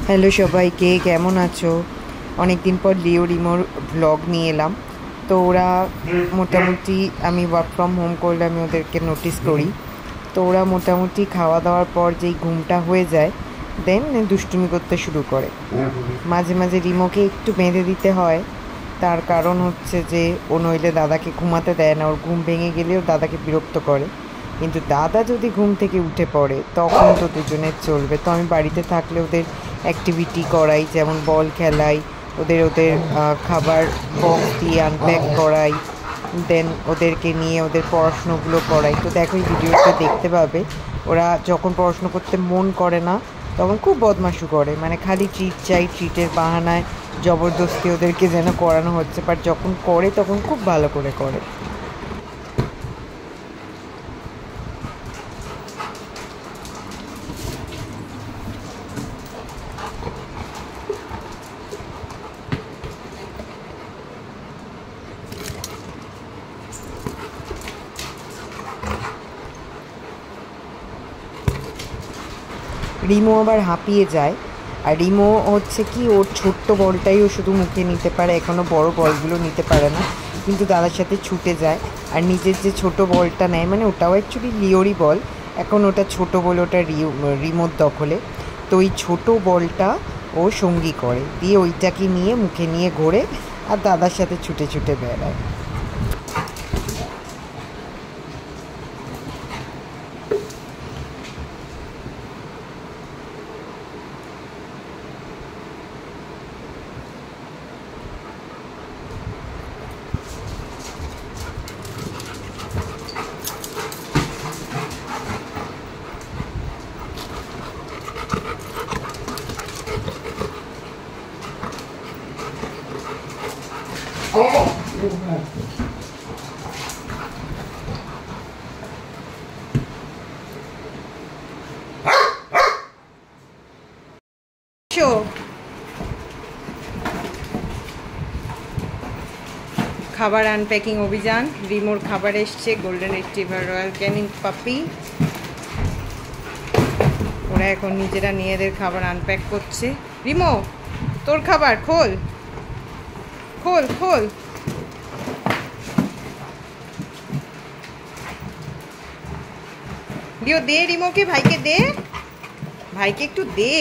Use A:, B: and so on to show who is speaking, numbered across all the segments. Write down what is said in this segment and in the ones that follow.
A: Hello সবাইকে, কেমন আছো? অনেক দিন পর লিও রিমোর ভ্লগ নিয়ে এলাম। তো ওরা মোটামুটি, আমি ওয়ার্ক ফ্রম হোম করলে আমি ওদেরকে নোটিস করি। তো ওরা মোটামুটি খাওয়া দাওয়ার পর যেই ঘুমটা হয়ে যায়, দেন দুষ্টুমি করতে শুরু করে। মাঝে মাঝে রিমোকে একটু বেঁধে দিতে হয়, তার কারণ হচ্ছে যে ও নইলে দাদাকে ঘুমাতে দেয় না। ওর ঘুম ভেঙে গেলেও দাদাকে বিরক্ত করে, কিন্তু দাদা যদি ঘুম থেকে উঠে পড়ে তখন তো দুজনের চলবে। তো আমি বাড়িতে থাকলে ওদের অ্যাক্টিভিটি করাই, যেমন বল খেলাই, ওদের ওদের খাবার বক্স দিয়ে আনপ্যাক করাই, দেন ওদেরকে নিয়ে ওদের পড়াশুনোগুলো করাই। তো দেখো, এই ভিডিওতে দেখতে পাবে ওরা যখন পড়াশুনো করতে মন করে না তখন খুব বদমাশু করে, মানে খালি ট্রিট চাই, ট্রিটের বাহানায় জবরদস্তি ওদেরকে যেন করানো হচ্ছে, বাট যখন করে তখন খুব ভালো করে করে। রিমো আবার হাঁপিয়ে যায়, আর রিমো হচ্ছে কি, ওর ছোট্ট বলটাই ও শুধু মুখে নিতে পারে, এখনও বড় বলগুলো নিতে পারে না, কিন্তু দাদার সাথে ছুটে যায় আর নিজের যে ছোট বলটা নেয়, মানে ওটাও অ্যাকচুয়ালি লিওরই বল, এখন ওটা ছোট বলে, ওটা রিমোর দখলে। তো ওই ছোটো বলটা ও সঙ্গী করে, দিয়ে ওইটাকে নিয়ে মুখে নিয়ে ঘোরে আর দাদার সাথে ছুটে ছুটে বেড়ায়। খাবার আনপ্যাকিং অভিযান, রিমোর খাবার এসছে, গোল্ডেন রিট্রিভার রয়্যাল ক্যানিং পাপি। ওরা এখন নিজেরা নিজেদের খাবার আনপ্যাক করছে। রিমো, তোর খাবার খোল খোল খোল। লিও দে রিমোকে, ভাইকে দে, ভাইকে একটু দে,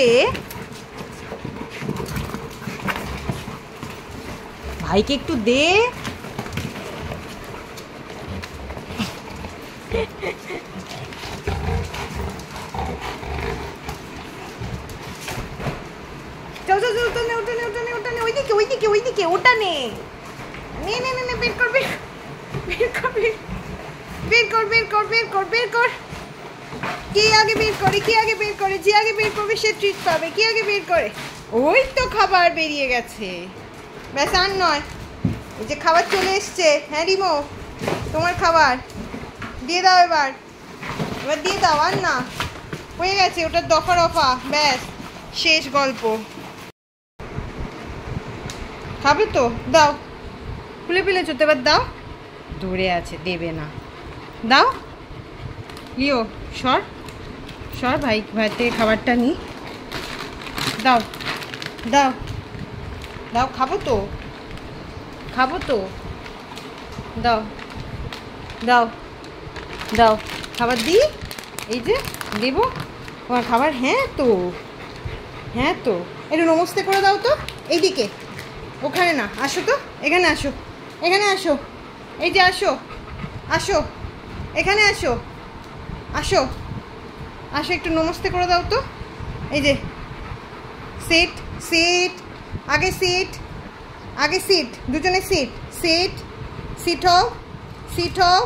A: ভাইকে একটু দে। যাও যাও যাও, ওটা নে ওটা নে ওটা নে ওটা নে, ওইদিকে ওইদিকে ওইদিকে, ওটা নে, নে নে নে নে, বের কর বের বের কর বের কর বের কর বের কর বের কর। কে আগে বের করে, কে আগে বের করে, যে আগে বের করবে সে ট্রিট পাবে। কে আগে বের করে? ওই তো খাবার বেরিয়ে গেছে, ব্যাস আর নয়। এই যে খাবার চলে এসছে। হ্যাঁ রিমো, তোমার খাবার দিয়ে দাও, এবার এবার দিয়ে দাও, আর না, হয়ে গেছে, ওটার দফা রফা, ব্যাস শেষ গল্প। খাবে তো দাও, খুলে ফেলেছো তো, এবার দাও। ধরে আছে, দেবে না, দাও। লিও সর সর, ভাই ভাই থেকে খাবারটা নি, দাও দাও দাও, খাবো তো খাবো তো, দাও দাও দাও, খাবার দিই, এই যে দেবো তোমার খাবার। হ্যাঁ তো, হ্যাঁ তো, একটু নমস্তে করে দাও তো। এইদিকে, ওখানে না, আসো তো, এখানে আসো, এখানে আসো, এই যে আসো আসো, এখানে আসো আসো আসো, একটু নমস্তে করে দাও তো। এই যে সিট সিট, আগে সিট, আগে সিট, দুজনে সিট, সিট সিট হও, সিট হও,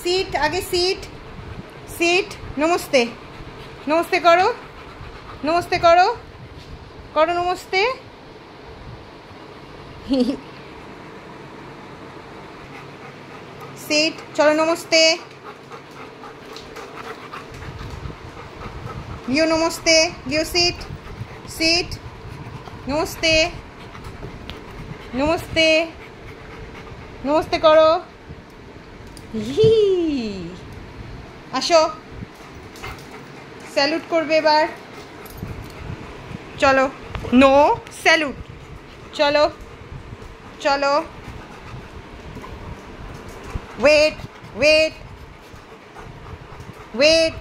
A: সিট, আগে সিট সিট। নমস্তে, নমস্তে করো, নমস্তে করো, করো নমস্তে। সিট, চলো নমস্তে। লিও নমস্তে, লিও সিট সিট, নমস্তে নমস্তে, নমস্তে করো। আসো, স্যালুট করবে এবার, চলো। No salute. চলো চলো, wait wait wait,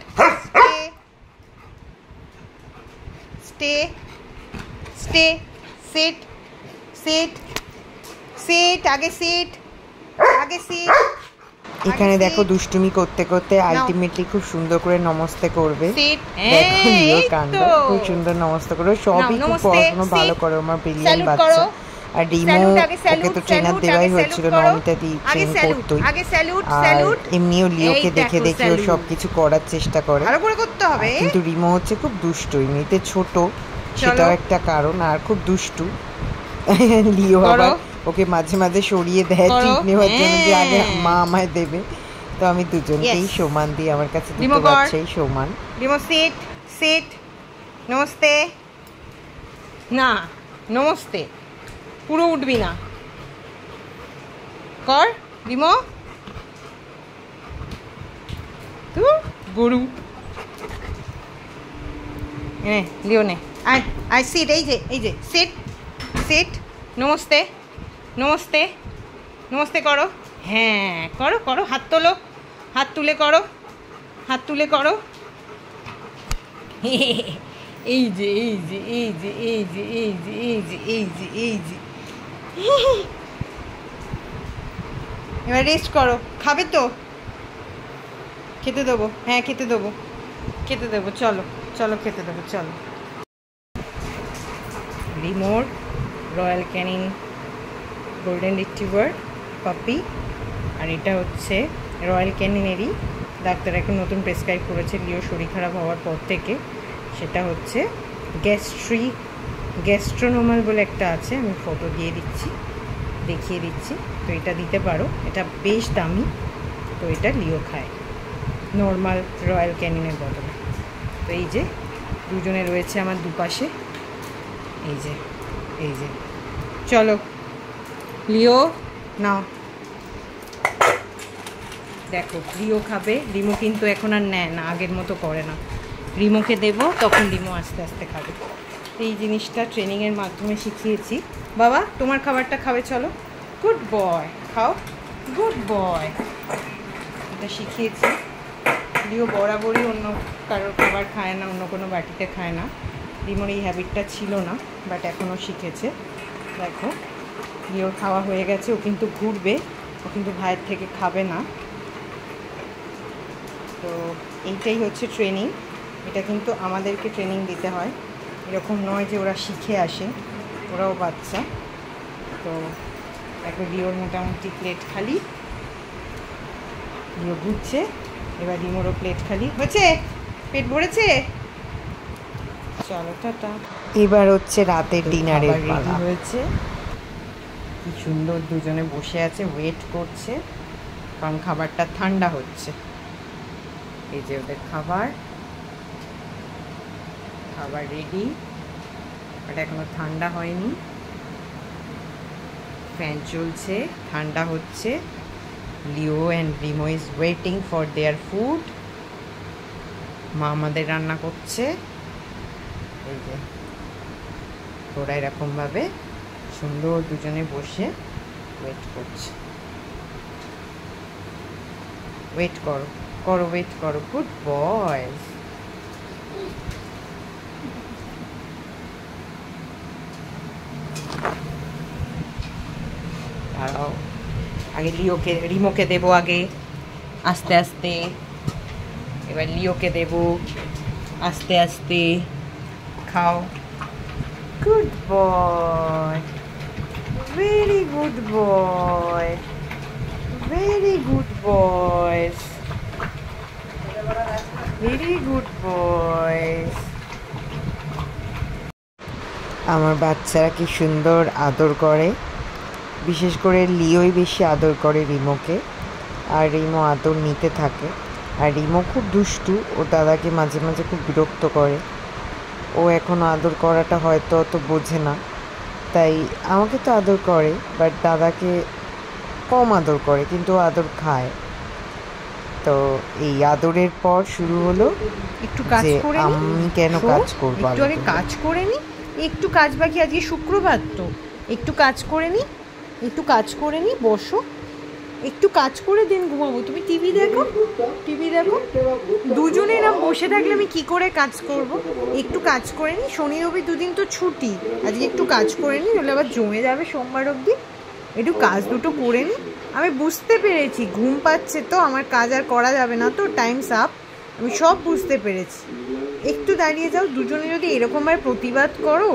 A: stay stay, sit sit sit, আগে সিট, আগে সিট। এখানে দেখো দুষ্টুমি করতে করতে আলটিমেটলি খুব সুন্দর করে নমস্তে করবে। দেখো লিওর কাণ্ড, খুব সুন্দর নমস্তে করবে। সবই খুব পড়াশোনা ভালো করে, আমার ব্রিলিয়ান্ট বাচ্চা। আর রিমো ওকে তো ট্রেনার দেওয়াই হয়েছিল, নমিতা দি ট্রেন করতোই। আর এমনিও লিওকে দেখে দেখে ও সব কিছু করার চেষ্টা করে, কিন্তু রিমো হচ্ছে খুব দুষ্টু, এমনিতে ছোট সেটাও একটা কারণ, আর খুব দুষ্টু। লিও আবার ওকে মাঝে মাঝে সরিয়ে দেয় ট্রিট নেওয়ার জন্য, যে আগে মা আমায় দেবে। তো আমি দুজনকেই সমান দিই, আমার কাছে দুটো বাচ্চাই সমান। Rimo seat sit, namaste. না নমস্তে পুরো উঠবি না, কর রিমো। তু গরু নে, লিও নে, আয় আয় সিট, এই যে এই যে সিট সিট, নমস্তে নমস্তে নমস্তে করো। হ্যাঁ করো করো, হাত তোলো, হাত তুলে করো, হাত তুলে করো। এই যে এই যে এই যে এই যে এই যে এই যে এই যে এই যে, এবার রেস্ট করো। খাবে তো? খেতে দেবো, হ্যাঁ খেতে দেবো, খেতে দেবো, চলো চলো খেতে দেবো, চলো। রিমোর রয়্যাল ক্যানিন গোল্ডেন রিট্রিভার পাপি, আর এটা হচ্ছে রয়্যাল ক্যানিনেরই ডাক্তার একটা নতুন প্রেসক্রাইব করেছে লিও শরীর খারাপ হওয়ার পর থেকে। সেটা হচ্ছে গ্যাস্ট্রোনমাল বলে একটা আছে, আমি ফটো দিয়ে দিচ্ছি, দেখিয়ে দিচ্ছি। তো এটা দিতে পারো, এটা বেশ দামি। তো এটা লিও খায় নর্মাল রয়্যাল ক্যানিনের বদলে। তো এই যে দুজনে রয়েছে আমার দুপাশে, এই যে এই যে, চলো লিও নাও। দেখো লিও খাবে, রিমো কিন্তু এখন আর নেয় না, আগের মতো করে না। রিমোকে দেবো, তখন রিমো আস্তে আস্তে খাবে। এই জিনিসটা ট্রেনিংয়ের মাধ্যমে শিখিয়েছি। বাবা তোমার খাবারটা খাবে, চলো, গুড বয়, খাও, গুড বয়। এটা শিখিয়েছি। লিও বরাবরই অন্য কারোর খাবার খায় না, অন্য কোনো বাটিতে খায় না। রিমোর এই হ্যাবিটটা ছিল না, বাট এখনও শিখেছে। দেখো লিওর খাওয়া হয়ে গেছে, ও কিন্তু ঘুরবে, ও কিন্তু ভাইয়ের থেকে খাবে না। তো এইটাই হচ্ছে ট্রেনিং। এটা কিন্তু আমাদেরকে ট্রেনিং দিতে হয়, এরকম নয় যে ওরা শিখে আসে, ওরাও বাচ্চা। তো দেখো লিওর মোটামুটি প্লেট খালি, লিও ঘুরছে। এবার রিমোরও প্লেট খালি হয়েছে, পেট ভরেছে, চলো টাটা। এবার হচ্ছে রাতের ডিনারের পালা হয়েছে। কি সুন্দর দুজনে বসে আছে, ওয়েট করছে, কারণ খাবারটা ঠান্ডা হচ্ছে। এই যে ওদের খাবার, খাবার রেডি, বাট এখনো ঠান্ডা হয়নি। ফ্যান চলছে, ঠান্ডা হচ্ছে। Leo and Remo is waiting for their food. মা আমাদের রান্না করছে। এই যে ওরা এরকমভাবে সুন্দর দুজনে বসে ওয়েট করছে। ওয়েট করো করো, ওয়েট করো, গুড বয়েজ। দাঁড়াও, আগে লিওকে, রিমোকে দেবো আগে আস্তে আস্তে, এবার লিওকে দেবো আস্তে আস্তে। খাও, good boy, very good boy, very good বয়েস, ভেরি গুড বয়েস। আমার বাচ্চারা কি সুন্দর আদর করে, বিশেষ করে লিওই বেশি আদর করে রিমোকে, আর রিমো আদর নিতে থাকে। আর রিমো খুব দুষ্টু, ও দাদাকে মাঝে মাঝে খুব বিরক্ত করে। ও এখনও আদর করাটা হয়তো অত বোঝে না, তাই আমাকে তো আদর করে, বাট দাদাকে কম আদর করে, কিন্তু আদর খায়। তো এই আদরের পর শুরু হলো একটু কাজ করে, আমি কেন কাজ করবো, একটু আগে কাজ করে নি, একটু কাজ বাকি, আজকে শুক্রবার তো একটু কাজ করে নি, বসো একটু কাজ করে দিন ঘুমাবো। তুমি টিভি দেখো। দুজনে না বসে থাকলে আমি কি করে কাজ করব? একটু কাজ করে নি, শনি রবি দুদিন তো ছুটি, আজকে একটু কাজ করে নি, তাহলে আবার জমে যাবে সোমবার অবধি। একটু কাজ দুটো করে নি। আমি বুঝতে পেরেছি ঘুম পাচ্ছে তো, আমার কাজ আর করা যাবে না তো, টাইমস আপ, আমি সব বুঝতে পেরেছি। একটু দাঁড়িয়ে যাও। দুজনে যদি এরকমভাবে প্রতিবাদ করো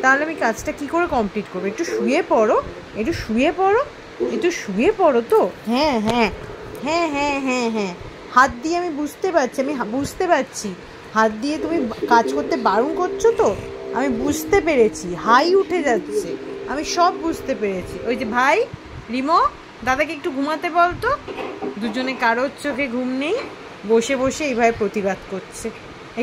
A: তাহলে আমি কাজটা কি করে কমপ্লিট করবো? একটু শুয়ে পড়ো তো। হ্যাঁ, হাত দিয়ে আমি বুঝতে পারছি হাত দিয়ে তুমি কাজ করতে বারণ করছো তো, আমি বুঝতে পেরেছি। হাই উঠে যাচ্ছে, আমি সব বুঝতে পেরেছি। ওই যে ভাই রিমো, দাদাকে একটু ঘুমাতে বলতো। দুজনে কারোর চোখে ঘুম নেই, বসে বসে এইভাবে প্রতিবাদ করছে।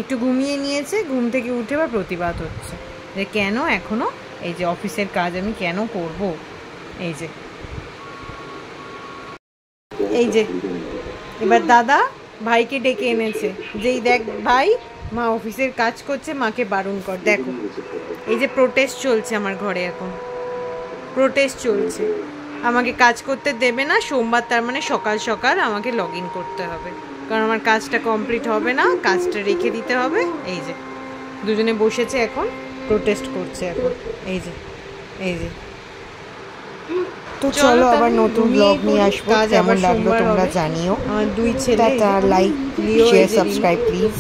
A: একটু ঘুমিয়ে নিয়েছে, ঘুম থেকে উঠে বা প্রতিবাদ হচ্ছে যে কেন এখনো এই যে অফিসের কাজ আমি কেন করব। এই যে এবার দাদা ভাইকে ডেকে এনেছে, যেই দেখ ভাই মা অফিসের কাজ করছে, মাকে বারণ কর। দেখো এই যে প্রোটেস্ট চলছে আমার ঘরে, এখন প্রোটেস্ট চলছে, আমাকে কাজ করতে দেবে না। সোমবার তার মানে সকাল সকাল আমাকে লগ ইন করতে হবে, কারণ আমার কাজটা কমপ্লিট হবে না, কাজটা রেখে দিতে হবে। এই যে দুজনে বসেছে এখন, প্রোটেস্ট করছে এখন। এই যে তো চলো আবার নতুন ব্লগ নিয়ে আসবো। কেমন লাগলো তোমরা জানিও। আমার দুই ছেলে, লাইক, শেয়ার, সাবস্ক্রাইব প্লিজ।